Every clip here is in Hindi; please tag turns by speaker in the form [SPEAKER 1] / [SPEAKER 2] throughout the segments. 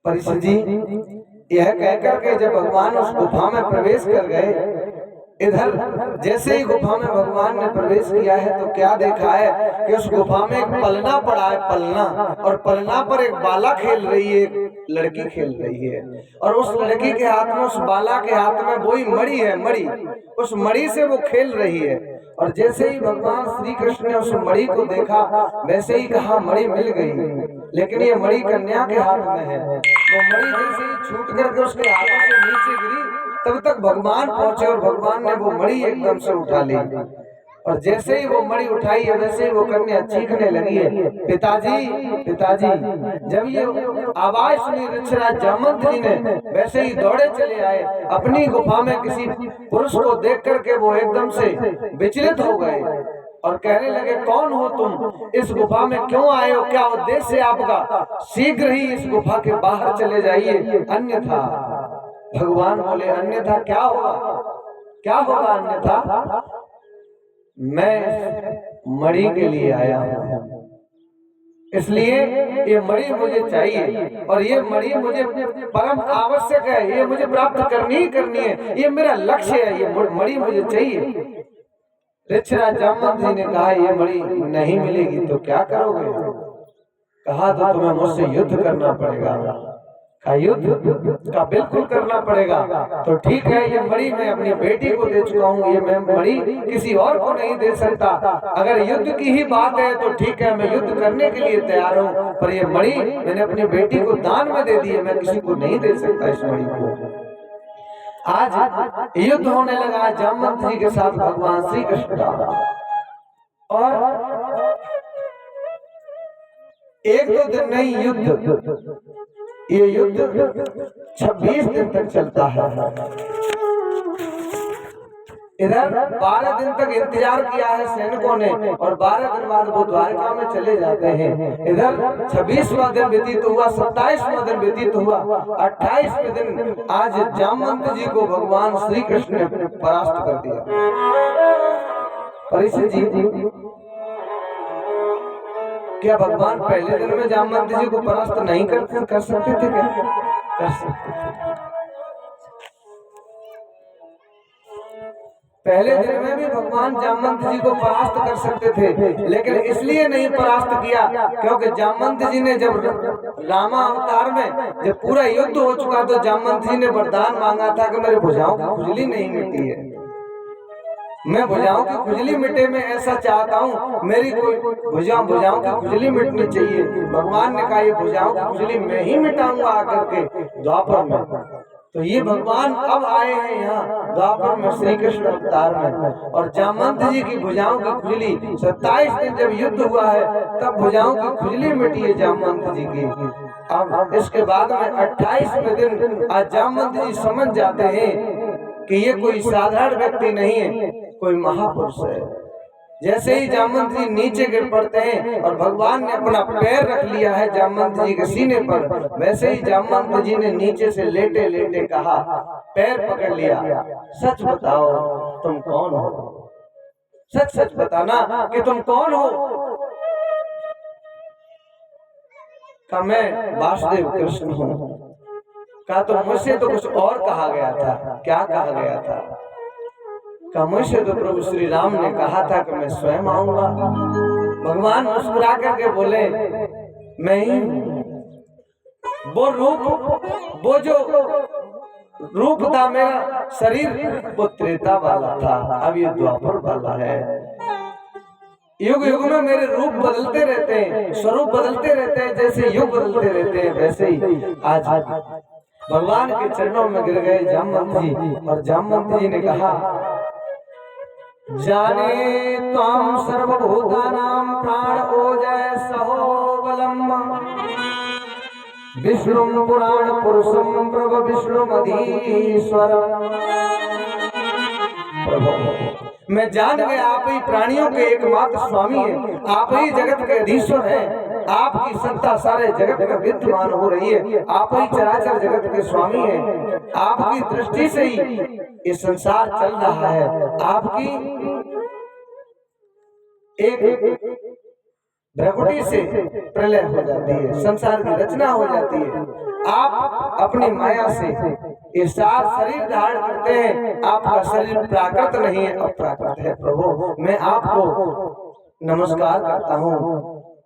[SPEAKER 1] परीक्षित जी यह कहकर के जब भगवान उस गुफा में प्रवेश कर गए, इधर जैसे ही गुफा में भगवान ने प्रवेश किया है तो क्या देखा है कि उस गुफा में एक पलना पड़ा है, पलना, और पलना पर एक बाला खेल रही है, एक लड़की खेल रही है, और उस लड़की के हाथ में, उस बाला के हाथ में वही मणि है, मणि, उस मणि से वो खेल रही है। और जैसे ही भगवान श्री कृष्ण ने उस मणि को देखा वैसे ही कहा मणि मिल गई, लेकिन ये मणि कन्या के हाथ में है। वो मणि जैसे ही छूट करके उसके हाथों से नीचे गिरी तब तक भगवान पहुंचे और भगवान ने वो मणि एकदम से उठा ली, और जैसे ही वो मणि उठाई है वैसे ही वो कन्या चीखने लगी है, पिताजी पिताजी। जब ये आवाज सुनी ऋक्षराज जामवंत जी ने वैसे ही दौड़े चले आए, अपनी गुफा में किसी पुरुष को देख करके वो एकदम से विचलित हो गए और कहने लगे कौन हो तुम, इस गुफा में क्यों आए हो, क्या उद्देश्य है आपका, शीघ्र ही इस गुफा के बाहर चले जाइए, अन्यथा। भगवान बोले अन्यथा क्या होगा, क्या होगा अन्यथा, मैं मणि के लिए आया हूं, इसलिए ये मणि मुझे चाहिए और ये मणि मुझे परम आवश्यक है, ये मुझे प्राप्त करनी ही करनी है, ये मेरा लक्ष्य है, ये मणि मुझे चाहिए। ऋक्षराज जामवंत जी ने कहा ये मणि नहीं मिलेगी तो क्या करोगे, कहा तो तुम्हें मुझसे युद्ध करना पड़ेगा, का युद्ध का बिल्कुल करना पड़ेगा। तो ठीक है, ये मणि मैं अपनी बेटी को दे चुका हूँ, ये मैं मणि किसी और को नहीं दे सकता, अगर युद्ध की ही बात है तो ठीक है, मैं युद्ध करने के लिए तैयार हूँ, पर ये मणि मैंने अपनी बेटी को दान में दे दी है, मैं किसी को नहीं दे सकता इस मणि को। आज युद्ध होने लगा जामवंत जी के साथ भगवान श्री कृष्ण का, और एक दो दिन नहीं युद्ध, ये युद्ध 26 दिन तक चलता है। इधर 12 दिन तक इंतजार किया है सैनिकों ने और 12 दिन बाद वो द्वारका में चले जाते हैं। इधर 26वां दिन व्यतीत हुआ, 27वां दिन व्यतीत हुआ, 28वें दिन आज जामवंत जी को भगवान श्री कृष्ण ने परास्त कर दिया। परीक्षित जी क्या भगवान पहले दिन में जामवंत जी को परास्त नहीं कर सकते थे क्या, कर सकते थे। पहले दिन में भी भगवान जामवंत जी को परास्त कर सकते थे, लेकिन इसलिए नहीं परास्त किया क्योंकि जामवंत जी ने जब रामा अवतार में जब पूरा युद्ध हो चुका तो जामवंत जी ने वरदान मांगा था कि मेरे भुजाओं की खुजली नहीं मिटती है, मैं भुजाओं की खुजली मिटे, मैं ऐसा चाहता हूँ मेरी कोई भुजाओं की खुजली मिटनी चाहिए। भगवान ने कहा ये भुजाओं की खुजली मैं ही मिटाऊंगा आकर के द्वापर में। तो ये भगवान अब आए हैं यहाँ द्वापर में श्री कृष्ण अवतार में, और जामवंत जी की भुजाओं की खुजली 27 दिन जब युद्ध हुआ है तब भुजाओं की खुजली मिटी है जामवंत जी की। अब इसके बाद में 28वें दिन आज जामवंत जी समझ जाते हैं कि ये कोई साधारण व्यक्ति नहीं है, कोई महापुरुष है। जैसे ही जामवंत जी नीचे गिर पड़ते हैं और भगवान ने अपना पैर रख लिया है जामवंत जी के सीने पर, वैसे ही जामवंत जी ने नीचे से लेटे लेटे कहा, पैर पकड़ लिया, सच बताओ तुम कौन हो, सच सच बताना कि तुम कौन हो। कहा मैं वासुदेव कृष्ण हूँ। कहा तो मुझसे तो कुछ और कहा गया था, क्या कहा गया था, कहा मुझसे तो प्रभु श्री राम ने कहा था कि मैं स्वयं आऊंगा। भगवान मुस्कुरा करके बोले मैं ही वो रूप, वो जो रूप था मेरा शरीर वो त्रेता वाला था, अब ये द्वापर वाला है। युग युग में मेरे रूप बदलते रहते हैं, स्वरूप बदलते रहते हैं, जैसे युग बदलते रहते हैं वैसे ही आज भगवान के चरणों में गिर गए जामवंत जी, और जामवंत जी ने कहा जाने त्वां सर्वभूतानां प्राण ओजः सहो बलम् विष्णुं पुराण पुरुषं प्रभ विष्णुमधीश्वरम्। मैं जान गया आप ही प्राणियों के एकमात्र स्वामी हैं, आप ही जगत के अधीश्वर हैं, आपकी सत्ता सारे जगत में विद्यमान हो रही है, आप ही चराचर जगत के स्वामी हैं, आपकी दृष्टि से ही ये संसार चल रहा है, आपकी एक भ्रकुटी से प्रलय हो जाती है, संसार की रचना हो जाती है। आप अपनी माया से ये सात शरीर धारण करते हैं। आपका शरीर प्राकृत नहीं है, अप्राकृत है। प्रभु मैं आपको नमस्कार करता हूँ।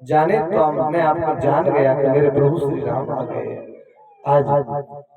[SPEAKER 1] जाने तो मैं आपको जान गया कि मेरे प्रभु श्री राम आ गए। आज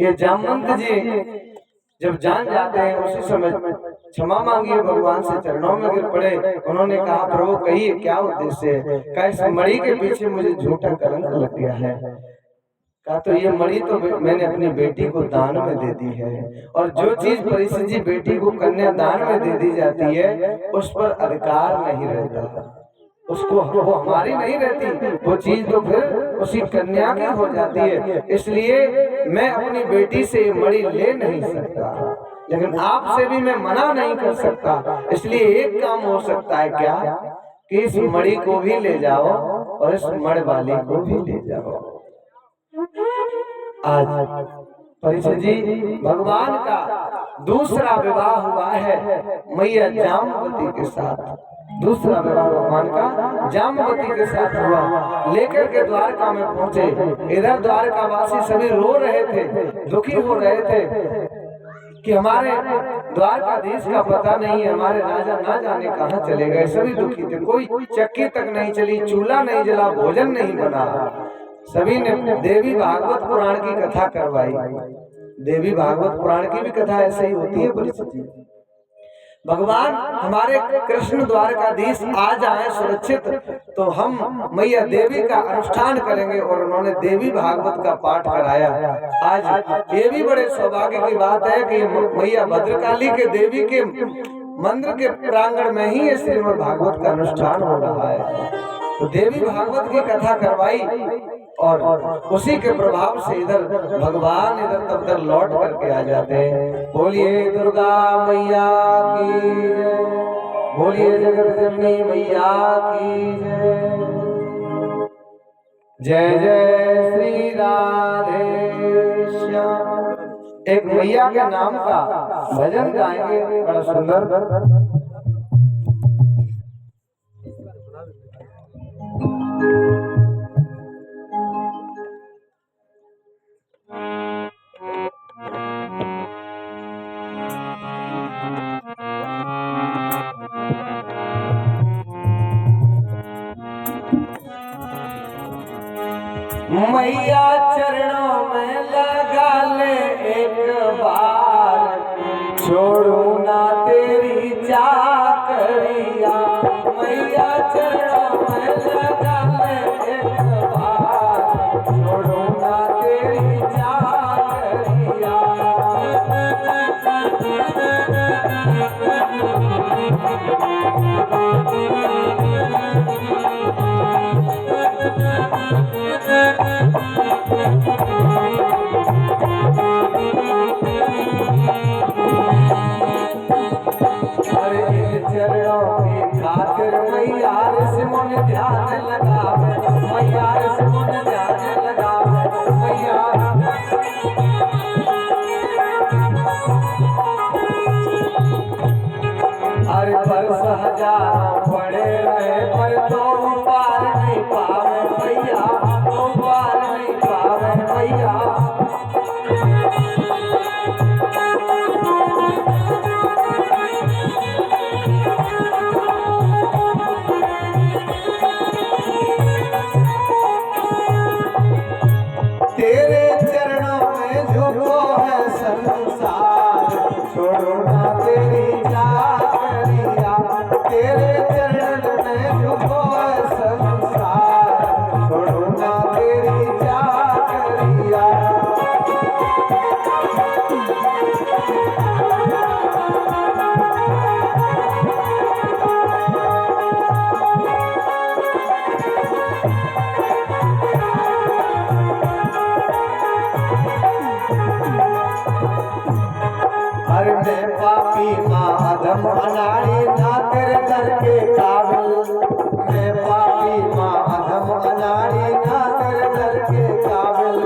[SPEAKER 1] ये जामवंत जी जब जान जाते हैं उसी समय क्षमा मांगिए, भगवान से चरणों में गिर पड़े। उन्होंने कहा प्रभु कहिए क्या उद्देश्य है? कहा इस मणि के पीछे मुझे झूठा कलंक लग गया है। कहा तो ये मणि तो मैंने अपनी बेटी को दान में दे दी है, और जो चीज परीक्षित जी बेटी को कन्या दान में दे दी जाती है उस पर अधिकार नहीं रहता, उसको वो हमारी नहीं रहती, वो चीज तो फिर उसी कन्या की हो जाती है। इसलिए मैं अपनी बेटी से ये मणि ले नहीं सकता, लेकिन आपसे भी मैं मना नहीं कर सकता। इसलिए एक काम हो सकता है क्या कि इस मणि को भी ले जाओ और इस मण वाली को भी ले जाओ। आज परीक्षित जी भगवान का दूसरा विवाह हुआ है मैया जामवती के साथ। दूसरा विवाह भगवान का जामवती के साथ हुआ। लेकर के द्वारका में पहुंचे। इधर द्वारका वासी सभी रो रहे थे, दुखी हो रहे थे कि हमारे द्वारकाधीश का पता नहीं है, हमारे राजा ना जाने कहां चले गए। सभी दुखी थे, कोई चक्की तक नहीं चली, चूल्हा नहीं जला, भोजन नहीं बना। सभी ने देवी भागवत पुराण की कथा करवाई। देवी भागवत पुराण की भी कथा ऐसे ही होती है परिस्थिति। भगवान हमारे कृष्ण द्वारकाधीश आ जाए सुरक्षित तो हम मैया देवी का अनुष्ठान करेंगे, और उन्होंने देवी भागवत का पाठ कराया। आज ये भी बड़े सौभाग्य की बात है कि मैया भद्रकाली के देवी के मंदिर के प्रांगण में ही ये श्रीमद् भागवत का अनुष्ठान हो रहा है। तो देवी भागवत की कथा करवाई, और उसी के प्रभाव से इधर भगवान इधर तब तक लौट करके आ जाते हैं। बोलिए दुर्गा मैया की जय, बोलिए जगत जननी मैया की जय। जय जय श्री राधे श्याम। एक मैया के नाम का भजन गाएंगे, बड़ा सुंदर। मैया चरणों में लगा ले एक बार, छोड़ू ना तेरी चाकरिया। मैया चरणों में लगा ले एक बार, छोड़ू ना तेरी चाकरिया। चरणों की खातिर मैया से मन ध्यान लगावे, मैया से मन ध्यान लगावे। मैया अरे बरस हजारों पड़े रहे पर तो पार नहीं पावे मैया, तो पार नहीं पावे मैया। तेरे चरणों में झुको है संसार, छोड़ो ना तेरी चाकरिया। तेरे चरण में झुको है संसार, छोड़ो ना तेरी चाकरिया। अरे मैं पापी माधम अनाड़ी ना तेरे दर के काबिल। मैं पापी माधम अनाड़ी ना तेरे दर के काबिल।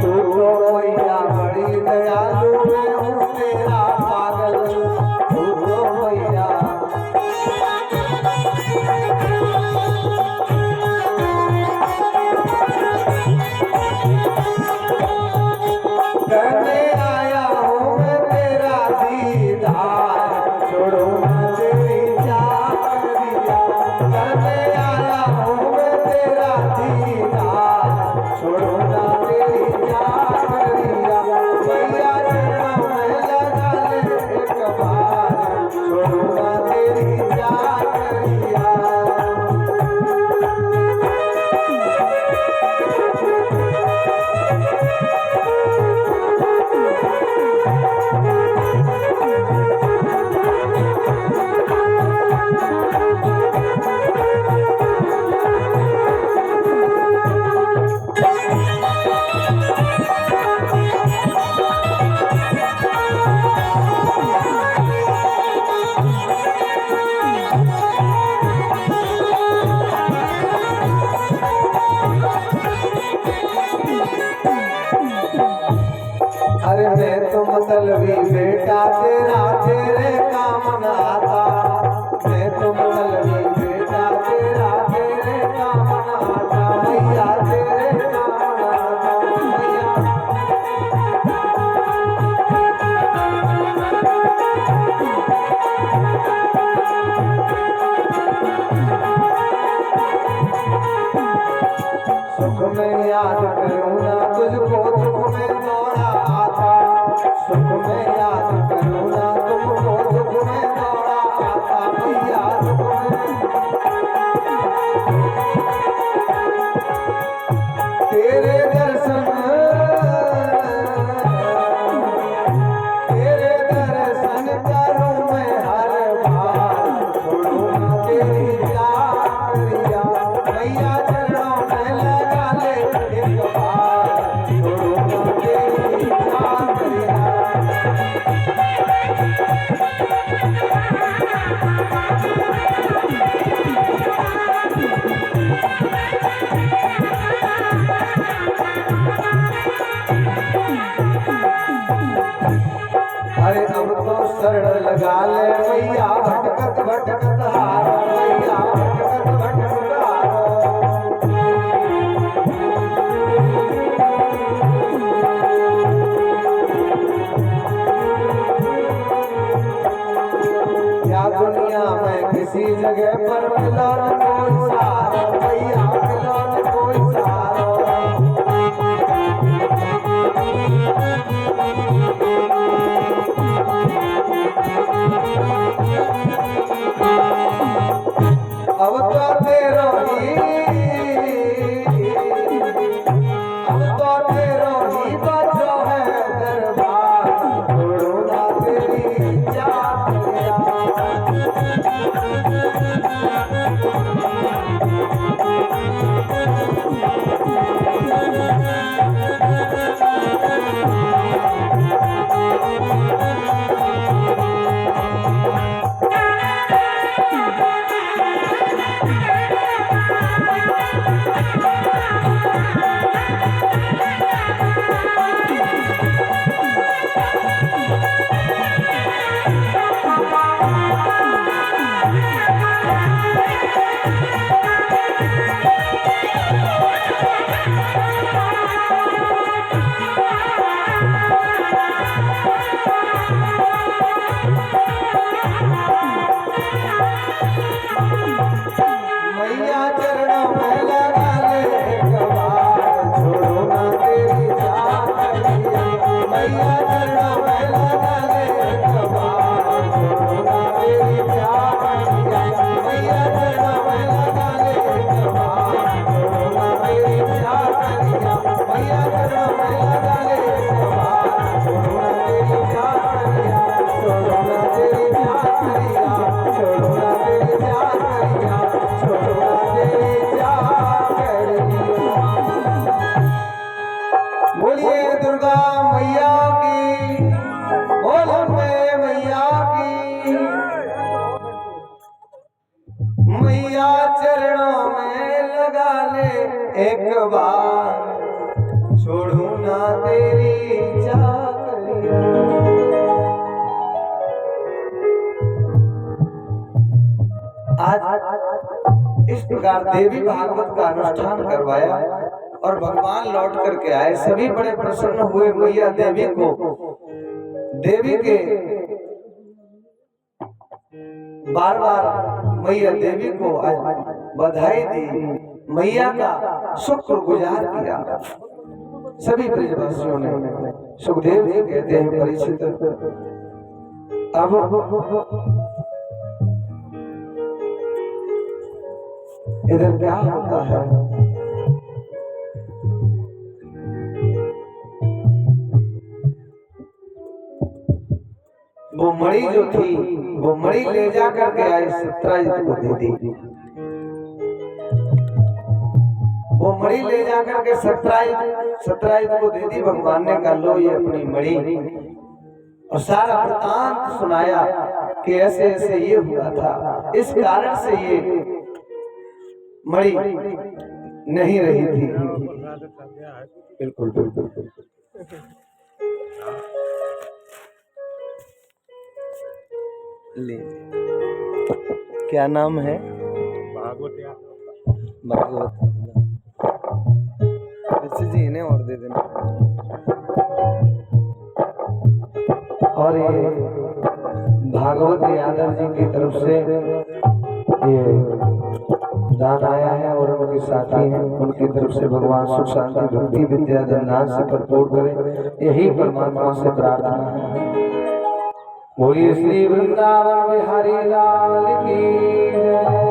[SPEAKER 1] तू तो तेरा तेरे काम न आता, मैं तो मंगलवी बेटा तेरा तेरे काम न आता, मैया तेरे काम न आता मैया। सुख में याद करूँ ना तुझको, दुख में दौड़ा आता, सुख में याद करूँ ना तुमको, दुख में दौड़ा आता मैया दुख में। तेरे दर्शन करूँ मैं हर बार, छोड़ू ना तेरी चाकरिया मैया चरणों में लगा ले एक बार, छोड़ू ना तेरी चाकरिया। अरे अब तो शरण लगा ले मैया, भटकत भटकत हारो मैया, भटकत भटकत हारो। क्या दुनिया में किसी जगह पर मिलो न कोई सहारा मैया, मिलो न कोई सहारा। अब तो तेरो ही बजो है दरबार, छोड़ो ना तेरी चाकरिया। मैया चरणों में लगा ले एक बार, छोड़ो ना तेरी चाकरिया मैया चरणों में लगा ले एक बार, छोड़ो ना तेरी चाकरिया मैया चरणों में लगा ले एक बार, छोड़ो ना तेरी चाकरिया मैया चरणों में लगा ले एक बार, छोड़ो ना तेरी चाकरिया, छोड़ो ना तेरी चाकरिया, छोड़ो ना तेरी चाकरिया, छोड़ो ना तेरी चाकरिया। बोलिए दुर्गा मैया की, बोलो मैं मैया की। मैया चरणों में लगा ले एक बार, छोड़ू ना तेरी चाकरिया। आज इस प्रकार देवी भागवत का अनुष्ठान करवाया और भगवान लौट करके आए, सभी बड़े प्रसन्न हुए। मैया देवी के बार बार मैया देवी को बधाई दी, मैया का शुक्रगुजार किया सभी ब्रजवासियों ने। सुखदेव जी कहते हैं परीक्षित, अब इधर क्या होता है? वो मणि जो थी वो मणि ले जा करके आए सत्यजित को दे दी। वो मणि ले जा करके सत्यजित को दे दी। भगवान ने कहा लो ये अपनी मणि, और सारा वृतांत सुनाया कि ऐसे ऐसे ये हुआ था, इस कारण से ये मणि नहीं रही थी। बिल्कुल बिल्कुल। लीजिए। क्या नाम है? भागवत। जी इन्हें और दे देना। और ये भागवत यादव जी की तरफ से ये दान आया है और उनके साथी हैं, उनकी तरफ से भगवान सुख शांति भक्ति विद्या धन से भरपूर करें, यही परमात्मा से प्रार्थना है। बोलिए श्री वृंदावन बिहारी लाल की जय।